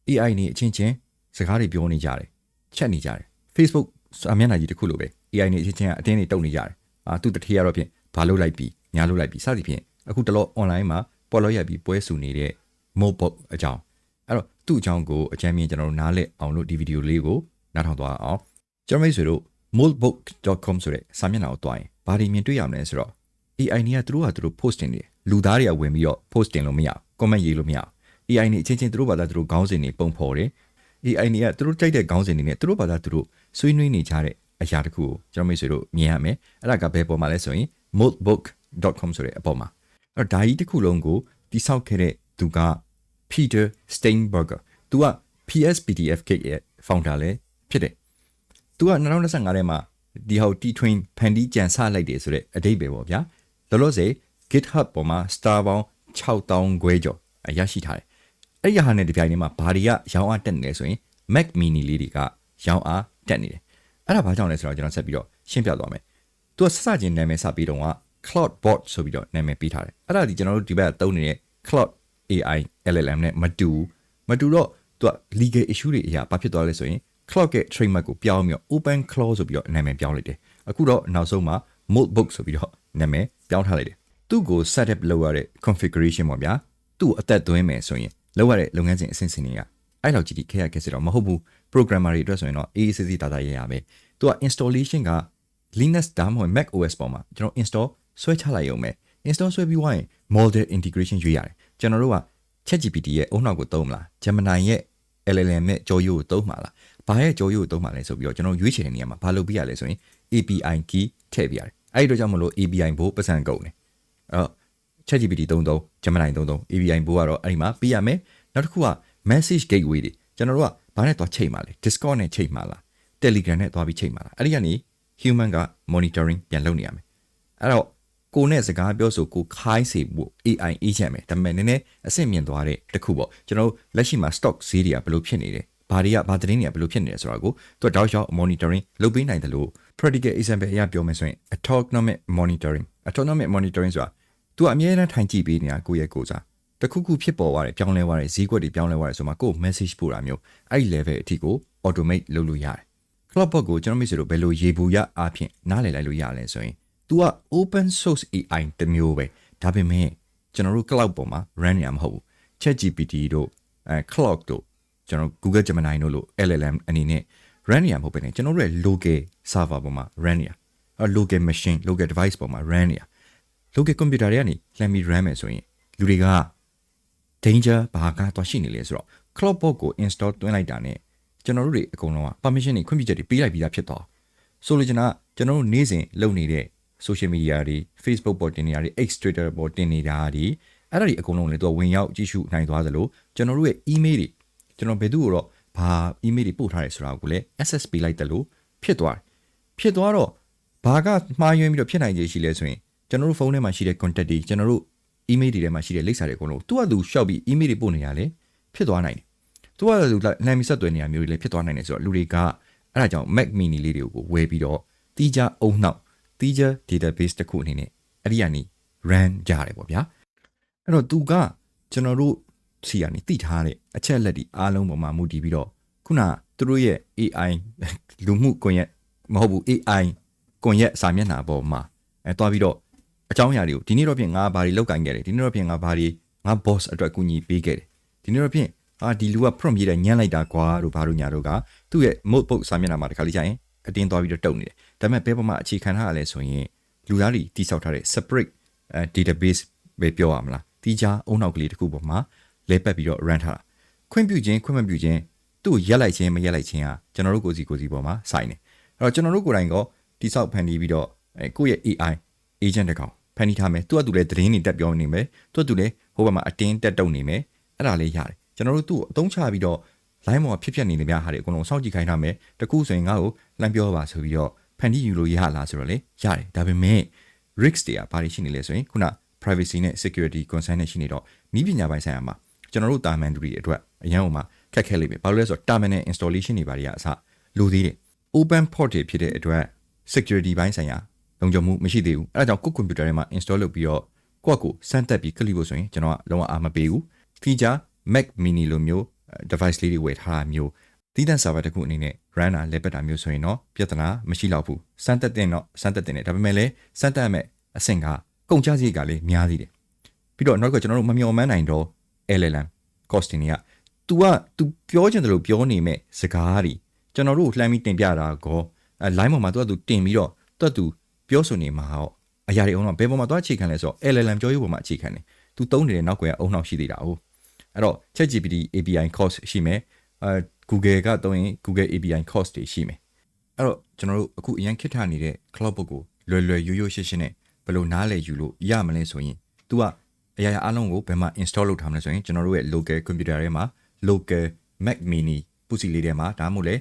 AI နေအချင်းချင်းစကားတွေပြောနေကြတယ်ချက်နေကြတယ် Facebook အမျက်နှာကြီးတစ်ခုလိုပဲ AI နေအချင်းချင်းအတင်းတွေတုံနေကြတယ်သူတထေးရတော့ဖြင့်ဘာလုပ်လိုက်ပြီးညာလုပ်လိုက်ပြီးစသည်ဖြင့်အခုတလော online မှာပေါ်လို့ရပြီးပွဲစုနေတဲ့ mobile အကြောင်းအဲ့တော့သူ့အကြောင်းကိုအကြမ်းမြင်ကျွန်တော်တို့နားလည်အောင်လို့ဒီဗီဒီယိုလေးကိုနားထောင်သွားအောင်ကျွန်တော်မိတ်ဆွေတို့ moldbook.com ဆိုတဲ့စာမျက်နှာကိုတွားရင်ဘာတွေမြင်တွေ့ရမလဲဆိုတော့ AI နေကသူတို့ post တင်နေတယ်လူသားတွေကဝင်ပြီးတော့ post တင်လို့မရဘူး comment ရေးလို့မရဘူး AI နေအချင်းချင်းသူတို့ဘာသာသူတို့ခေါင်းစဉ်တွေပုံဖော်တယ် AI နေကသူတို့ကြိုက်တဲ့ခေါင်းစဉ်တွေနဲ့သူတို့ဘာသာသူတို့ဆွေးနွေးနေကြတဲ့အရာတခုကိုကျွန်တော်မိတ်ဆွေတို့မြင်ရမယ်အဲ့ဒါကဘယ်ပေါ်မှာလဲဆိုရင် moldbook.com ဆိုတဲ့အပေါ်မှာအဲ့တော့ဒါကြီးတစ်ခုလုံးကိုတိဆောက်ခဲ့တဲ့သူက Peter Steinberger သူက PSPDF ရဲ့ founder လည်းဖြစ်တယ်သူက2025ထဲမှာဒီဟောတီထွင်ဖန်တီးကြံစလိုက်တယ်ဆိုတဲ့အဓိပ္ပာယ်ပေါ့ဗျာလောလောဆယ် GitHub ပေါ်မှာ star ပေါင်း6000ခွဲကျော်ရရှိထားတယ်အဲ့ဒီဟာနဲ့ဒီပြိုင်နေမှာဘာတွေကရောင်းအားတက်နေလဲဆိုရင် Mac mini လေးတွေကရောင်းအားတက်နေတယ်အဲ့ဒါဘာကြောင့်လဲဆိုတော့ကျွန်တော်ဆက်ပြီးတော့ရှင်းပြသွားမယ်သူကစစချင်းနာမည်စပြီးတော့က Cloudbot ဆိုပြီးတော့နာမည်ပေးထားတယ်အဲ့ဒါဒီကျွန်တော်တို့ဒီဘက်သုံးနေတဲ့ Cloud AI LLM နဲ့မတူတော့သူက legal issue တွေအရာဘာဖြစ်သွားလဲဆိုရင် Cloud ရဲ့ trademark ကိုပြောင်းပြီးတော့ Open Claw ဆိုပြီးတော့နာမည်ပြောင်းလိုက်တယ်အခုတော့နောက်ဆုံးမှာ Moldbook ဆိုပြီးတော့နာမည်ပြောင်းထားလိုက်တယ်သူ့ကို setup လုပ်ရတဲ့ configuration ပေါ့ဗျာသူ့အသက်သွင်းမယ်ဆိုရင်လုပ်ရတဲ့လုပ်ငန်းစဉ်အဆင့်တွေကအဲ့လောက်ကြီးခက်ခဲတော့မဟုတ်ဘူး programmer တွေအတွက်ဆိုရင်တော့ AACC တာတာရရပဲသူက installation က Linux ဒါမှမဟုတ် Mac OS ပေါ်မှာကျွန်တော် install ဆွဲချလိုက်ရုံပဲ install ဆွဲပြီးွားရင် model integration ရွေးရတယ်ကျွန်တော်တို့က ChatGPT ရဲ့အုံနောက်ကိုသုံးမလား Gemini ရဲ့ LLM နဲ့ကြော်ရိုးကိုသုံးမှာလားဘာရဲ့ကြော်ရိုးကိုသုံးမှာလဲဆိုပြီးတော့ကျွန်တော်ရွေးချယ်တဲ့နေရာမှာဘာလုပ်ပြရလဲဆိုရင် API key ထည့်ပြရတယ်အဲ့ဒီတော့ကြောင့်မလို့ API ဘို့ပတ်စံကုန်တယ်အဲ့တော့ ChatGPT သုံး Gemini သုံး API ဘို့ကတော့အဲ့ဒီမှာပြရမယ်နောက်တစ်ခုက message gateway တွေကျွန်တော်တို့ကဘာနဲ့သွားချိန်မှာလဲ Discord နဲ့ချိန်မှာလား Telegram နဲ့သွားပြီးချိန်မှာလားအဲ့ဒီကနေ human က monitoring ပြန်လုပ်နေရမယ်အဲ့တော့ကိုနဲ့စကားပြောဆိုကိုခိုင်းစေဖို့ AI agent ပဲဒါပေမဲ့နည်းနည်းအဆင့်မြင့်သွားတဲ့တခုပေါ့ကျွန်တော်လက်ရှိမှာ stock ဈေးတွေကဘယ်လိုဖြစ်နေလဲဘာသတင်းတွေကဘယ်လိုဖြစ်နေလဲဆိုတာကိုသူကတောက်လျှောက် monitoring လုပ်ပေးနိုင်တယ်လို့ practical example အရပြောမယ်ဆိုရင် autonomic monitoring ဆိုတာသူကအမြဲတမ်းထိုင်ကြည့်ပေးနေတာကိုယ့်ရဲ့ကိုယ်စားတခုခုဖြစ်ပေါ်သွားတယ်ပြောင်းလဲသွားတယ်ဈေးကွက်တွေပြောင်းလဲသွားတယ်ဆိုမှကိုယ် message ပို့တာမျိုးအဲ့ဒီ level အထိကို automate လုပ်လို့ရတယ် Cloudbot ကိုကျွန်တော်မိတ်ဆွေတို့ဘယ်လိုရေဘူးရအားဖြင့်နားလည်လိုက်လို့ရလဲဆိုရင် तू က open source AI တမျိုးပဲဒါပေမဲ့ကျွန်တော်တို့ cloud ပေါ်မှာ run ရမှာမဟုတ်ဘူး ChatGPT တို့Claude တို့ကျွန်တော် Google Gemini တို့လို့ LLM အနေနဲ့ run ရမှာမဟုတ်ဘဲねကျွန်တော်တို့ရဲ့ local server ပေါ်မှာ run ရ local machine local device ပေါ်မှာ run ရ local computer တွေကနေလှမ်းပြီး run မယ်ဆိုရင်လူတွေက danger ဘာကတော့ရှိနေလဲဆိုတော့ Cloudbot ကို install သွင်းလိုက်တာနဲ့ကျွန်တော်တို့တွေအကုန်လုံးက permission တွေခွင့်ပြုချက်တွေပေးလိုက်ပြီးသားဖြစ်သွားဆိုလိုချင်တာကျွန်တော်တို့နေ့စဉ်လုပ်နေတဲ့ social media တွေ Facebook ပေါ်တင်နေတာတွေ X Twitter ပေါ်တင်နေတာတွေအဲ့ဒါတွေအကုန်လုံးလည်းသူကဝင်ရောက်ကြည့်ရှုနိုင်သွားသလိုကျွန်တော်တို့ရဲ့ email တွေကျွန်တော်ဘယ်သူ့ကိုတော့ဘာ email တွေပို့ထားရဲဆိုတာကိုလည်း access ပေးလိုက်တယ်လို့ဖြစ်သွားတော့ဘာကမှားယွင်းပြီးတော့ဖြစ်နိုင်ခြေရှိလဲဆိုရင်ကျွန်တော်တို့ဖုန်းထဲမှာရှိတဲ့ contact တွေကျွန်တော်တို့ email တွေထဲမှာရှိတဲ့လိပ်စာတွေအကုန်လုံးသူကသူရှောက်ပြီး email တွေပို့နေရလဲဖြစ်သွားနိုင်တယ်သူကသူလမ်းမဆက်သွယ်နေရမျိုးတွေလည်းဖြစ်သွားနိုင်တယ်ဆိုတော့လူတွေကအဲ့ဒါကြောင့် Mac mini လေးတွေကိုဝယ်ပြီးတော့တီးခြားအုံနှောက်တီးခြား database တစ်ခုအနေနဲ့အဲ့ဒီကနေ run ကြရတယ်ပေါ့ဗျာအဲ့တော့သူကကျွန်တော်တို့စီကနေတည်ထားတဲ့အချက်လက်တွေအားလုံးပေါ်မှာမူတည်ပြီးတော့ခုနသူတို့ရဲ့ AI လူမှုကွန်ရက်မဟုတ်ဘူး AI ကွန်ရက်စာမျက်နှာပေါ်မှာတွားပြီးတော့အကြောင်းအရာတွေကိုဒီနေ့တော့ဖြင့်ငါဘာတွေလောက်ကင်ခဲ့တယ်ဒီနေ့တော့ဖြင့်ငါဘာတွေငါ boss အတွက်ကူညီပေးခဲ့တယ်ဒီနေ့တော့ဖြင့်ဒီလူက prompt ရေးတဲ့ညံ့လိုက်တာကွာတို့ဘာတို့ညာတို့ကသူ့ရဲ့ notebook စာမျက်နှာမှာတခါလေးကြာရင်အတင်းသွားပြီးတော့တုံနေတယ်ဒါပေမဲ့ဘယ်ပေါ်မှာအခြေခံထားရလဲဆိုရင်လူသားတွေတိစောက်ထားတဲ့ separate database ပဲပြောရမလားတီးခြားအုံနောက်ကလေးတစ်ခုပေါ်မှာလဲပတ်ပြီးတော့ run ထားတာခွင့်ပြုခြင်းခွင့်မပြုခြင်းသူ့ကိုရက်လိုက်ခြင်းမရက်လိုက်ခြင်းဟာကျွန်တော်တို့ကိုယ်စီပေါ်မှာစိုင်းနေအဲ့တော့ကျွန်တော်တို့ကိုယ်တိုင်ကတိစောက်ဖန်တီးပြီးတော့ကိုယ့်ရဲ့ AI agent တစ်ကောင်ဖန်တီးထားမယ်သူကသူလည်းသတင်းတွေတက်ပြောနေမယ်သူကသူလည်းဟိုဘက်မှာအတင်းတက်တုံနေမယ်အဲ့ဒါလေးရတယ်ကျွန်တော်တို့သူ့ကိုအသုံးချပြီးတော့ line ပေါ်ဖြစ်နေနေများဟာတွေအကုန်လုံးစောင့်ကြည့်ခိုင်းထားမယ်တကူဆိုရင်ငါ့ကိုလှမ်းပြောပါဆိုပြီးတော့ဖန်တီးယူလို့ရလားဆိုတော့လေရတယ်ဒါပေမဲ့ risk တွေကဘာတွေရှိနေလဲဆိုရင်ခုန privacy နဲ့ security concern နဲ့ရှိနေတော့ဤပညာပိုင်းဆိုင်ရာမှာကျွန်တော်တို့တာမန်တူတွေအတွက်အရန်ဟိုမှာခက်ခဲလိမ့်မယ်ဘာလို့လဲဆိုတော့ terminal installation တွေဘာတွေကအစလိုသေးတယ် open port တွေဖြစ်တဲ့အတွက် security ဘိုင်းဆိုင်ရာလုံခြုံမှုမရှိသေးဘူးအဲ့ဒါကြောင့်ကိုယ့် computer ထဲမှာ install လုပ်ပြီးတော့ကိုယ့်ကိုစမ်းသပ်ပြီး click ဖို့ဆိုရင်ကျွန်တော်ကလုံးဝအားမပေးဘူး feature Mac mini လိုမျိုး device လေးတွေဝယ်ထားတာမျိုးတီးတန့် server တစ်ခုအနေနဲ့ run တာလဲပတ်တာမျိုးဆိုရင်တော့ပြဿနာမရှိတော့ဘူးစမ်းသက်တင်တော့စမ်းသက်တင်တယ်ဒါပေမဲ့လည်းစမ်းသက်မဲ့အဆင့်ကကုန်ကျစရိတ်ကလည်းများသေးတယ်ပြီးတော့နောက်ကကျွန်တော်တို့မမျှော်မှန်းနိုင်တော့ LLM costing တွေက तू ပြောချင်တယ်လို့ပြောနေမဲ့စကားတွေကျွန်တော်တို့လှမ်းပြီးတင်ပြတာကော line ပေါ်မှာ तू တင်ပြီးတော့ तू ပြောဆိုနေမှာဟောအရာတွေအောင်တော့ဘယ်ပေါ်မှာသွားအခြေခံလဲဆိုတော့ LLM ပြောရေးပေါ်မှာအခြေခံတယ် तू သုံးနေတဲ့နောက်ကွယ်ကအုံနောက်ရှိသေးတာဟုတ်အဲ့တော့ ChatGPT API cost ရှိမယ်Google ကသုံးရင် Google API cost တွေရှိမယ်အဲ့တော့ကျွန်တော်တို့အခုအရင်ခက်ထားနေတဲ့ cloud book ကိုလွယ်လွယ်ရိုးရိုးရှင်းရှင်းနဲ့ဘယ်လိုနားလည်ယူလို့ရမလဲဆိုရင် तू ကအရာအားလုံးကိုဘယ်မှာ install လုပ်ထားမလဲဆိုရင်ကျွန်တော်တို့ရဲ့ local computer ထဲမှာ local Mac mini ပူစီလေးထဲမှာဒါမှမဟုတ်လေ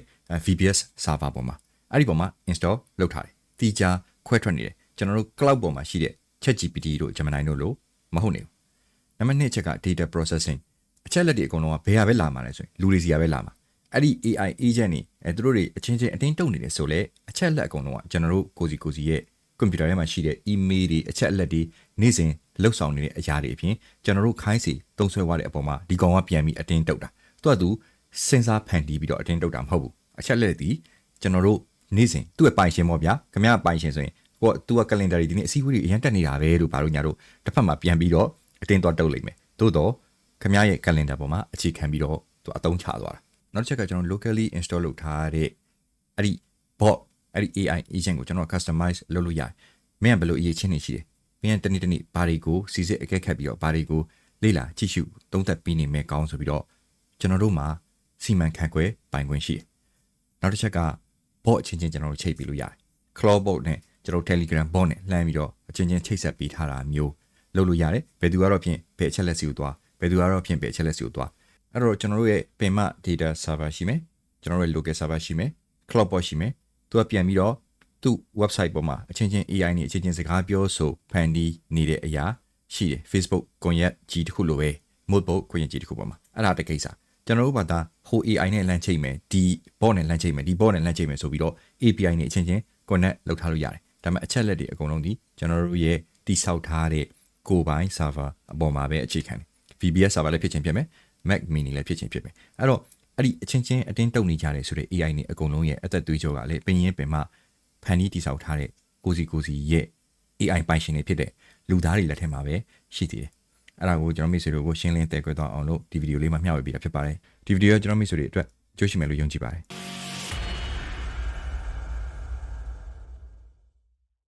VPS server ပေါ်မှာအဲ့ဒီပေါ်မှာ install လုပ်ထားတယ် feature ခွဲထွက်နေတယ်ကျွန်တော်တို့ cloud ပေါ်မှာရှိတဲ့ ChatGPT တို့ Gemini တို့လို့မဟုတ်နေဘူးနံပါတ်2ချက်က data processing အချက်လက်တွေအကုန်လုံးကဘယ်ဟာပဲလာမှာလဲဆိုရင်လူတွေစီကပဲလာမှာအဲ့ဒီ AI agent တွေသူတို့တွေအချင်းချင်းအတင်းတုံနေတယ်ဆိုလဲအချက်လက်အကုန်လုံးကကျွန်တော်တို့ကိုစီရဲ့ computer ထဲမှာရှိတဲ့ email တွေအချက်အလက်တွေနေ့စဉ်လှုပ်ဆောင်နေတဲ့အရာတွေအပြင်ကျွန်တော်တို့ခိုင်းစီတုံးဆွဲသွားတဲ့အပေါ်မှာဒီကောင်ကပြန်ပြီးအတင်းတုတ်တာသူစဉ်းစားဖန်တီးပြီးတော့အတင်းတုတ်တာမဟုတ်ဘူးအချက်လက်တွေကျွန်တော်တို့နေ့စဉ်သူ့ရဲ့ပိုင်ရှင်ပေါ့ဗျာခင်ဗျားပိုင်ရှင်ဆိုရင်သူက calendar ဒီနေ့အစည်းအဝေးတွေအရင်တက်နေတာပဲလို့ဘာလို့ညာတို့တစ်ဖက်မှာပြန်ပြီးတော့အတင်းသွားတုတ်လိုက်မယ်သို့တော့ခင်ဗျားရဲ့ calendar ပေါ်မှာအခြေခံပြီးတော့သူအသုံးချသွားတာနောက်တစ်ချက်ကကျွန်တော် locally install လုပ်ထားတဲ့အဲ့ဒီ bot အဲ့ဒီ AI agent ကိုကျွန်တော် customize လုပ်လို့ရတယ်မင်းကဘယ်လိုအရေးချင်းနေရှိတယ်မင်းကတနေ့ဘာတွေကိုစီစစ်အကဲခတ်ပြီးတော့ဘာတွေကိုလေ့လာကြည့်ရှုသုံးသပ်ပြီးနေမယ်ကောင်းဆိုပြီးတော့ကျွန်တော်တို့မှာစီမံခန့်ခွဲပိုင်ခွင့်ရှိတယ်နောက်တစ်ချက်က bot အချင်းချင်းကျွန်တော်တို့ချိတ်ပြီးလို့ရတယ် Claude bot နဲ့ကျွန်တော် Telegram bot နဲ့လှမ်းပြီးတော့အချင်းချင်းချိတ်ဆက်ပေးထားတာမျိုးလုပ်လို့ရတယ်ဘယ်သူကတော့ဖြင့်ဘယ်အချက်လက်စီကိုသွားဘယ်သူကတော့ဖြင့်ဘယ်အချက်လက်စီကိုသွားအဲ့တော့ကျွန်တော်တို့ရဲ့ပင်မ data server ရှိမယ်ကျွန်တော်တို့ရဲ့ local server ရှိမယ် Claude bot ရှိမယ်သူကပြန်ပြီးတော့သူ့ website ပေါ်မှာအချင်းချင်း AI နဲ့အချင်းချင်းစကားပြောဆိုဖန်တီးနေတဲ့အရာရှိတယ် Facebook ကွန်ရက်ကြီးတစ်ခုလိုပဲ mobile ကွန်ရက်ကြီးတစ်ခုပေါ်မှာအဲ့ဒါတကိစ္စကျွန်တော်တို့ဘာသာဟို AI နဲ့လမ်းချိတ်မယ်ဒီ bot နဲ့လမ်းချိတ်မယ်ဒီ bot နဲ့လမ်းချိတ်မယ်ဆိုပြီးတော့ API နဲ့အချင်းချင်း connect လုပ်ထားလို့ရတယ်ဒါပေမဲ့အချက်လက်တွေအကုန်လုံးဒီကျွန်တော်တို့ရဲ့တိဆောက်ထားတဲ့ကိုယ်ပိုင် server အပေါ်မှာပဲအခြေခံတယ် VPS server လည်းဖြစ်ချင်းဖြစ်မယ် Mac mini လည်းဖြစ်ချင်းဖြစ်မယ်အဲ့တော့အဲ့ဒီအချင်းချင်းအတင်းတုံနေကြတယ်ဆိုတဲ့ AI နဲ့အကုန်လုံးရဲ့အသက်သွေးကြောကလည်းပင်ရင်ပင်မဖန်တီးတိဆောက်ထားတဲ့ကိုစီရဲ့ AI ပိုင်ရှင်တွေဖြစ်တဲ့လူသားတွေလက်ထက်မှာပဲရှိသေးတယ်အဲ့ဒါကိုကျွန်တော်မိတ်ဆွေတို့ကိုရှင်းလင်းသယ်ခွဲသွားအောင်လို့ဒီဗီဒီယိုလေးမှာမျှဝေပေးတာဖြစ်ပါတယ်ဒီဗီဒီယိုကျွန်တော်မိတ်ဆွေတွေအတွက်ကြိုးရှိမယ်လို့ယုံကြည်ပါတယ်